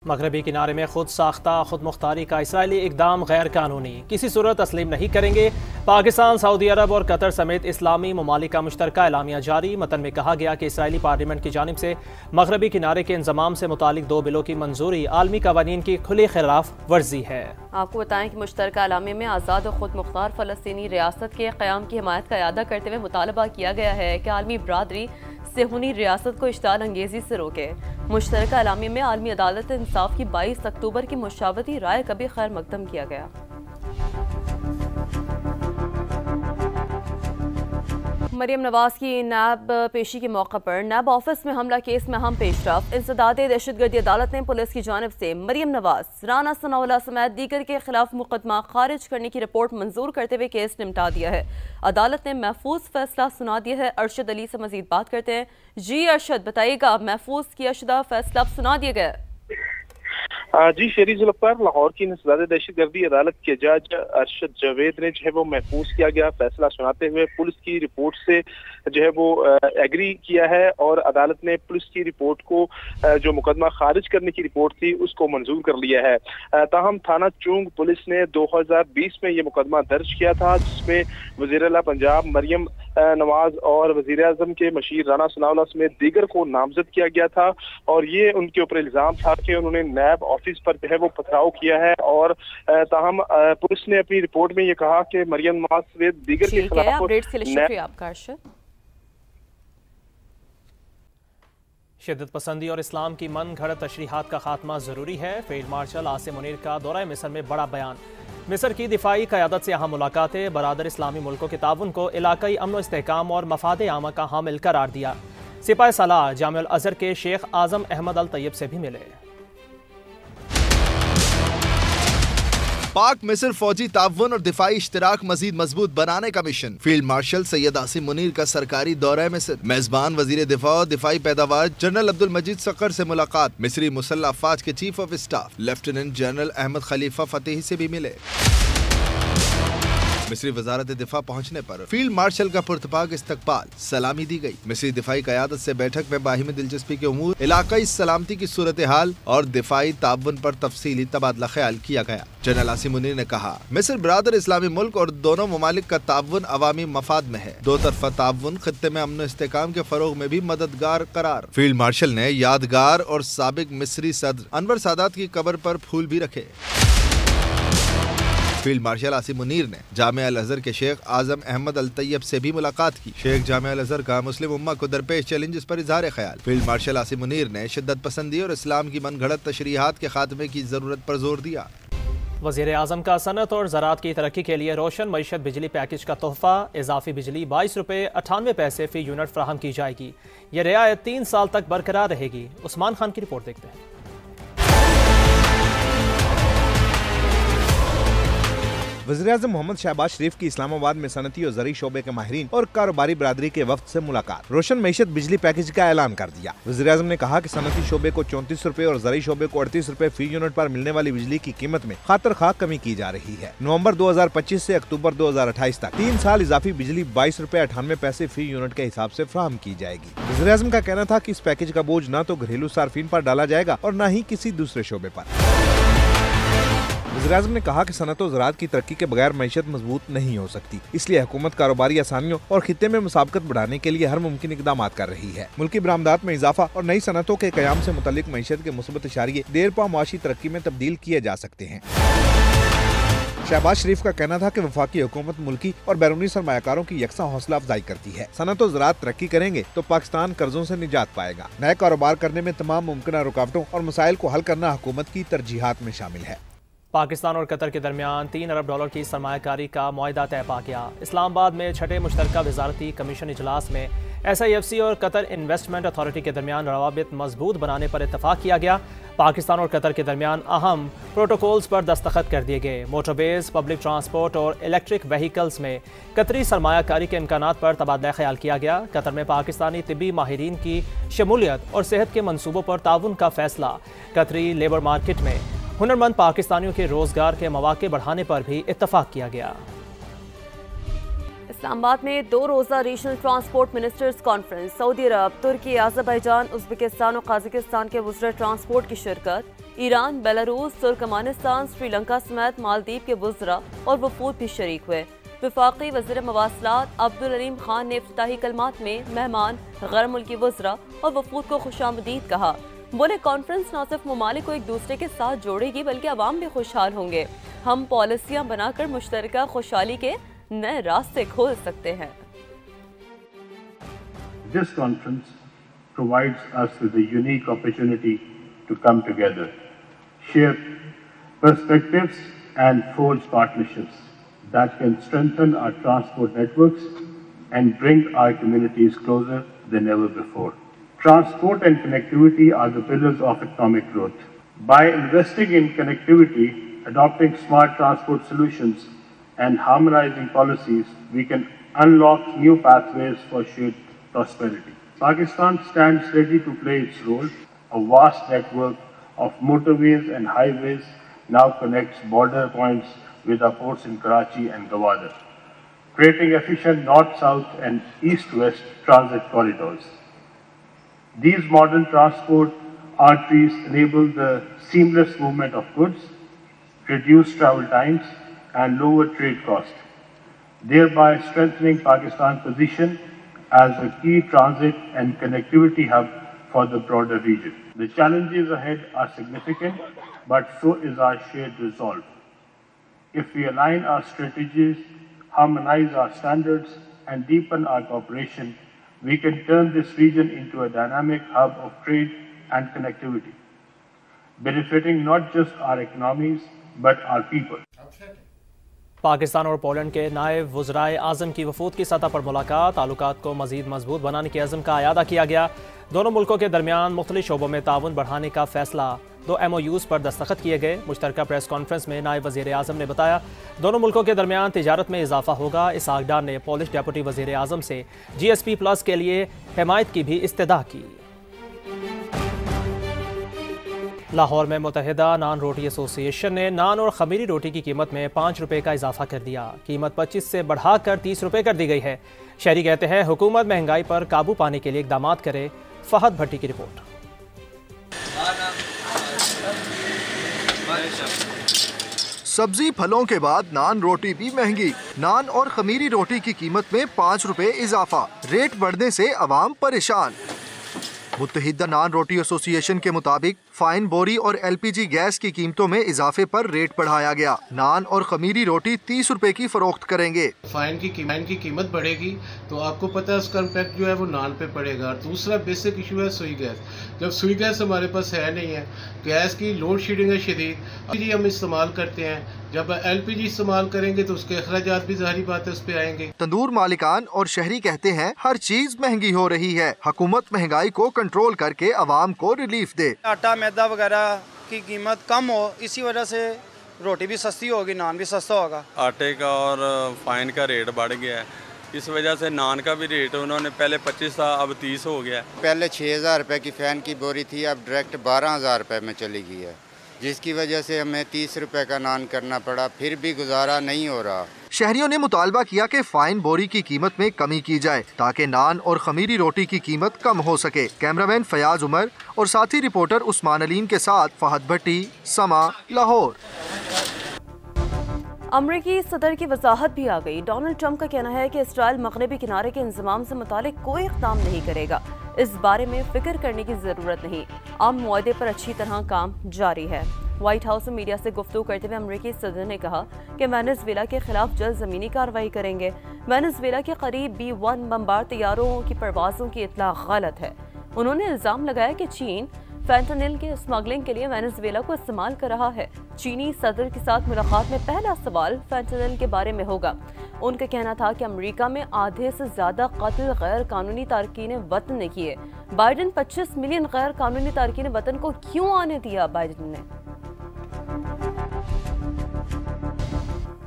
मगरबी किनारे में खुद साख्ता खुद मुख्तारी का इसराइली इकदाम गैर कानूनी, किसी सूरत तस्लीम नहीं करेंगे। पाकिस्तान, सऊदी अरब और कतर समेत इस्लामी ममालिक का मुश्तरका एलामिया जारी। मतन में कहा गया कि इसराइली पार्लियामेंट की जानिब से मगरबी किनारे के इंजमाम से मुतालिक 2 बिलों की मंजूरी आलमी कवानीन की खुली खिलाफ वर्जी है। आपको बताएं कि मुश्तरका एलामिया में आज़ाद और खुद मुख्तार फ़लस्तीनी रियासत के क़याम की हिमायत का इरादा करते हुए मुतालबा किया गया है कि आलमी बरादरी सेहूनी रियासत को इश्ताल अंगेजी से रोके। मुश्तरका एलामिया में आलमी अदालत इंसाफ की 22 अक्टूबर की मुशावरती राय का भी खैर मकदम किया गया। मरियम नवाज की नैब पेशी के मौके पर नैब ऑफिस में हमला केस में अहम पेशरफ। इंसदाद दहशतगर्दी अदालत ने पुलिस की जानिब से मरियम नवाज, राना सनाउल्लाह समेत दीगर के खिलाफ मुकदमा खारिज करने की रिपोर्ट मंजूर करते हुए केस निपटा दिया है। अदालत ने महफूज फैसला सुना दिया है। अरशद अली से मजीद बात करते हैं। जी अरशद, बताइएगा, महफूज किया शुदा फैसला सुना दिया गया। जी शेरी जुल्फकार, लाहौर की इंसदाद दहशतगर्दी अदालत के जज अरशद जावेद ने जो है वो महफूज किया गया फैसला सुनाते हुए पुलिस की रिपोर्ट से जो है वो एग्री किया है और अदालत ने पुलिस की रिपोर्ट को जो मुकदमा खारिज करने की रिपोर्ट थी उसको मंजूर कर लिया है। ताहम थाना चूंग पुलिस ने 2020 में ये मुकदमा दर्ज किया था, जिसमें वज़ीर-ए-आला पंजाब मरियम नवाज और वज़ीर आज़म के मशीर राना सनाउल्लाह समेत दीगर को नामजद किया गया था और ये उनके ऊपर इल्जाम था कि उन्होंने नैब ऑफिस पर जो है वो पथराव किया है। और ताहम पुलिस ने अपनी रिपोर्ट में ये कहा कि मरियम नवाज समेत दीगर के खिलाफ शिद्दत पसंदी और इस्लाम की मन घड़त तशरीहात का खात्मा जरूरी है। फील्ड मार्शल आसिम मुनीर का दौरा मिस्र में बड़ा बयान। मिस्र की दिफाई क़यादत से अहम मुलाकातें। बरादर इस्लामी मुल्कों के ताउन को इलाकाई अमन इस्तेहकाम और मफाद आमा का हामिल करार दिया। सिपाही सालार जामिउल अज़हर के शेख आज़म अहमद अल तैयब से भी मिले। पाक मिस्र फौजी ताउन और दिफाई इश्तराक मजीद मजबूत बनाने का mission. Field marshal Syed Asim Munir का सरकारी दौरा मिस्र। मेजबान वजीर दिफा और दिफाई पैदावार जनरल अब्दुल मजीद सकर से मुलाकात। मिस्री मुसल्लह अफवाज के chief of staff lieutenant general Ahmed Khalifa Fathy से भी मिले। मिस्री वजारत दिफा पहुँचने पर फील्ड मार्शल का पुरतपाक इस्तकबाल, सलामी दी गई। मिस्री दिफाई क़यादत से बैठक में बाहिमी दिलचस्पी के उमूर, इलाकाई सलामती की सूरत हाल और दिफाई ताउन पर तफसीली तबादला ख्याल किया गया। जनरल आसिम मुनीर ने कहा, मिस्र बरादर इस्लामी मुल्क और दोनों ममालिक का ताउन अवामी मफाद में है। दो तरफा ताउन खित्ते में अमन इस्तेहकाम के फरोग में भी मददगार करार। फील्ड मार्शल ने यादगार और साबिक मिस्री सदर अनवर सादात की कब्र पर फूल भी रखे। फील्ड मार्शल आसिम मुनीर ने जामिया अल अज़हर के शेख आज़म अहमद अल तैयब से भी मुलाकात की। शेख जामिया अल अज़हर का मुस्लिम उम्मा को दरपेश चैलेंजेस पर इजहार ख्याल। फील्ड मार्शल आसिम मुनीर ने शिद्दत पसंदी और इस्लाम की मनगढ़ंत तशरीहात के खात्मे की जरूरत पर जोर दिया। वज़ीर आज़म का सनत और ज़राअत की तरक्की के लिए रोशन मईशत बिजली पैकेज का तोहफा। इजाफी बिजली 22 रुपये 98 पैसे फी यूनिट फराहम की जाएगी। ये रियायत 3 साल तक बरकरार रहेगी। उस्मान खान की रिपोर्ट देखते हैं। वज़ीर-ए-आज़म मोहम्मद शहबाज शरीफ की इस्लामाबाद में सनती और ज़री शोबे के माहिरीन और कारोबारी बरादरी के वफ्द से मुलाकात। रोशन मईशत बिजली पैकेज का ऐलान कर दिया। वज़ीर-ए-आज़म ने कहा कि सनती शोबे को 34 रुपए और ज़री शोबे को 38 रुपए फी यूनिट पर मिलने वाली बिजली की कीमत में खातर खा कमी की जा रही है। नवंबर 2025 से अक्टूबर 2028 तक 3 साल इजाफी बिजली 22 रुपए 98 पैसे फी यूनिट के हिसाब से फराहम की जाएगी। वज़ीर-ए-आज़म का कहना था कि इस पैकेज का बोझ न तो घरेलू सार्फिन पर डाला जाएगा और न ही किसी दूसरे शोबे पर। वज़ीर-ए-आज़म ने कहा कि सनत और ज़राअत की तरक्की के बगैर मईशत मजबूत नहीं हो सकती, इसलिए हुकूमत कारोबारी आसानियों और खित्ते में मुसाबकत बढ़ाने के लिए हर मुमकिन इकदाम कर रही है। मुल्की बरामदात में इजाफा और नई सनतों के क़याम से मुतल्लिक मईशत के मुस्बत इशारे देरपा मुआशी तरक्की में तब्दील किए जा सकते हैं। शहबाज शरीफ का कहना था कि वफाकी हुकूमत मुल्की और बैरूनी सरमायाकारों की यकसा हौसला अफजाई करती है। सनत और ज़राअत तरक्की करेंगे तो पाकिस्तान कर्जों से निजात पाएगा। नए कारोबार करने में तमाम मुमकिन रुकावटों और मसाइल को हल करना हुकूमत की तरजीहात में शामिल है। पाकिस्तान और कतर के दरमियान $3 अरब की सरमायाकारी का मुआहदा तय पा गया। इस्लामाबाद में छठे मुश्तरका वजारती कमीशन इजलास में SIFC और कतर इन्वेस्टमेंट अथॉरिटी के दरमियान रवाबित मजबूत बनाने पर इत्तफाक किया गया। पाकिस्तान और कतर के दरमियान अहम प्रोटोकॉल्स पर दस्तखत कर दिए गए। मोटरवेज, पब्लिक ट्रांसपोर्ट और इलेक्ट्रिक व्हीकल्स में कतरी सरमायाकारी के इम्कानात पर तबादला ख्याल किया गया। कतर में पाकिस्तानी तिब्बी माहिरीन की शमूलियत और सेहत के मनसूबों पर ताउन का फैसला। कतरी लेबर मार्केट में हुनरमंद पाकिस्तानियों के रोजगार के मौके बढ़ाने पर भी इत्तफाक किया गया। इस्लामाबाद में 2 रोज़ा regional transport ministers conference, Saudi Arab, तुर्की, अज़रबैजान, उज़्बेकिस्तान और कजाकिस्तान के वज़ीर ट्रांसपोर्ट की शिरकत, ईरान, बेलारूस, तुर्कमानिस्तान, श्रीलंका समेत मालदीव के वज़रा और वफूद भी शरीक हुए। वफाकी वज़ीर मवासलात अब्दुल अलीम खान ने इफ्तिताही कलमात में मेहमान, गैर मुल्की वज़रा और वफूद को खुशामदीद कहा। बोले, कॉन्फ्रेंस न सिर्फ ममालिक को एक दूसरे के साथ जोड़ेगी बल्कि अवाम भी खुशहाल होंगे। हम पॉलिसियाँ बनाकर मुश्तरका खुशहाली के नए रास्ते खोल सकते हैं। This conference provides us with a unique opportunity to come together, share perspectives and forge partnerships that can strengthen our transport networks and bring our communities closer than ever before. Transport and connectivity are the pillars of economic growth. By investing in connectivity, adopting smart transport solutions and harmonizing policies, we can unlock new pathways for shared prosperity. Pakistan stands ready to play its role. A vast network of motorways and highways now connects border points with our ports in Karachi and Gwadar, creating efficient north-south and east-west transit corridors. These modern transport arteries enable the seamless movement of goods, reduce travel times and lower trade costs, thereby strengthening Pakistan's position as a key transit and connectivity hub for the broader region. The challenges ahead are significant, but so is our shared resolve. If we align our strategies, harmonize our standards, and deepen our cooperation, we can turn this region into a dynamic hub of trade and connectivity, benefiting not just our economies, but our people. Pakistan और Poland के नायब वज़राए आज़म की वफूद की सतह पर मुलाकात, ताल्लुकात को मज़ीद मजबूत बनाने के अज़्म का अयादा किया गया। दोनों मुल्कों के दरमियान मुख्तलिफ शोबों में ताउन बढ़ाने का फैसला, 2 MOUs पर दस्तखत किए गए। मुश्तरका प्रेस कॉन्फ्रेंस में नायब वज़ीर आज़म ने बताया, दोनों मुल्कों के दरमियान तिजारत में इजाफा होगा। इसहाकडार ने पोलिश डेप्यूटी वज़ीर आज़म से GSP+ के लिए हिमायत की भी इस्तदा की। लाहौर में मुत्तहिदा नान रोटी एसोसिएशन ने नान और खमीरी रोटी की कीमत में 5 रुपये का इजाफा कर दिया। कीमत 25 से बढ़ाकर 30 रुपये कर दी गई है। शहरी कहते हैं हुकूमत महंगाई पर काबू पाने के लिए इकदाम करे। फहद भट्टी की रिपोर्ट। सब्जी फलों के बाद नान रोटी भी महंगी। नान और खमीरी रोटी की कीमत में 5 रुपये इजाफा। रेट बढ़ने से अवाम परेशान। मुत्तहिदा नान रोटी एसोसिएशन के मुताबिक फाइन बोरी और LPG गैस की कीमतों में इजाफे पर रेट बढ़ाया गया। नान और खमीरी रोटी 30 रुपए की फरोख्त करेंगे। फाइन की कीमत बढ़ेगी तो आपको पता है उसका इम्पैक्ट जो है वो नान पे पड़ेगा। और दूसरा बेसिक इशू है सुई गैस। जब सुई गैस हमारे पास है नहीं है, गैस की लोड शेडिंग है शदीद, LPG हम इस्तेमाल करते हैं। जब LPG इस्तेमाल करेंगे तो उसके अखराजात भी ज़ाहिरी बात है उस पे आएंगे। तंदूर मालिकान और शहरी कहते हैं हर चीज महंगी हो रही है। हुकूमत महंगाई को कंट्रोल करके अवाम को रिलीफ दे। आटा मैदा वगैरह की कीमत कम हो, इसी वजह से रोटी भी सस्ती होगी, नान भी सस्ता होगा। आटे का और फाइन का रेट बढ़ गया है, इस वजह से नान का भी रेट उन्होंने पहले 25 था, अब 30 हो गया। पहले 6000 रुपए की फैन की बोरी थी, अब डायरेक्ट 12000 रुपए में चली गई है, जिसकी वजह से हमें 30 रुपए का नान करना पड़ा, फिर भी गुजारा नहीं हो रहा। शहरियों ने मुतालबा किया कि फाइन बोरी की कीमत में कमी की जाए ताकि नान और खमीरी रोटी की कीमत कम हो सके। कैमरामैन फयाज उमर और साथी रिपोर्टर उस्मान अलीम के साथ फहद भट्टी, समा, लाहौर। अमरीकी सदर की वजाहत भी आ गई। डोनाल्ड ट्रंप का कहना है कि इसराइल मगरबी किनारे के इंतजाम से मुतालिक कोई इक़दाम नहीं करेगा। इस बारे में फिक्र करने की जरूरत नहीं, आम मुआहदे पर अच्छी तरह काम जारी है। व्हाइट हाउस में मीडिया से गुफ्तगू करते हुए अमरीकी सदर ने कहा कि वेनेजुएला के खिलाफ जल्द ज़मीनी कार्रवाई करेंगे। वेनेजुएला के करीब B-1 बमबार तैयारों की परवाज़ों की इत्तला गलत है। उन्होंने इल्ज़ाम लगाया कि चीन फेंटानिल के स्मगलिंग के लिए वेनेजुएला को इस्तेमाल कर रहा है। चीनी सदर के साथ मुलाकात में पहला सवाल फेंटानिल के बारे में होगा। उनका कहना था कि अमेरिका में आधे से ज्यादा कत्ल गैर कानूनी तारकीन वतन ने किए। बाइडन 25 मिलियन गैर कानूनी तारकीन वतन को क्यों आने दिया? बाइडन ने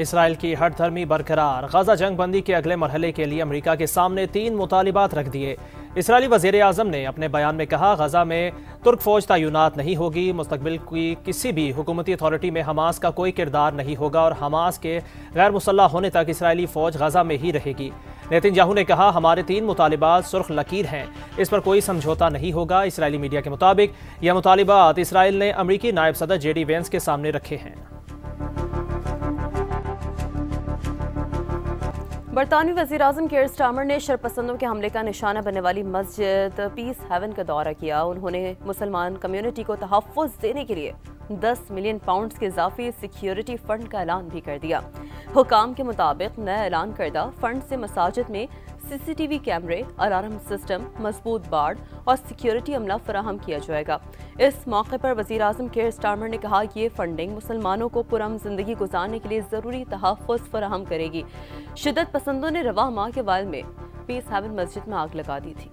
इसराइल की हठधर्मी बरकरार, गजा जंग बंदी के अगले मरहले के लिए अमेरिका के सामने 3 मुतालिबात रख दिए। इसराइली वज़ीर आज़म ने अपने बयान में कहा, गजा में तुर्क फौज तैनात नहीं होगी। मुस्तकबिल की किसी भी हुकूमती अथॉरिटी में हमास का कोई किरदार नहीं होगा और हमास के गैर मुसल्लह होने तक इसराइली फौज गजा में ही रहेगी। नेतन्याहू ने कहा, हमारे 3 मुतालिबात सुर्ख लकीर हैं, इस पर कोई समझौता नहीं होगा। इसराइली मीडिया के मुताबिक यह मुतालिबात इसराइल ने अमरीकी नायब सदर JD वेंस के सामने रखे हैं। बरतानवी वज़ीर-ए-आज़म कीर स्टार्मर ने शरपसंदों के हमले का निशाना बनने वाली मस्जिद पीस हेवन का दौरा किया। उन्होंने मुसलमान कम्युनिटी को तहफ़्फ़ुज़ देने के लिए 10 मिलियन पाउंड्स के इजाफी सिक्योरिटी फंड का ऐलान भी कर दिया। हुकाम के मुताबिक नया ऐलान करदा फंड से मसाजिद में CCTV कैमरे, अलार्म सिस्टम, मजबूत बाड़ और सिक्योरिटी अमला फराहम किया जाएगा। इस मौके पर वज़ीर-ए-आज़म कीर स्टार्मर ने कहा कि ये फंडिंग मुसलमानों को पुरअमन ज़िंदगी गुजारने के लिए ज़रूरी तहफ़्फ़ुज़ फराहम करेगी। शिद्दत पसंदों ने रवाह माह के वाल में पीस हेवन मस्जिद में आग लगा दी थी।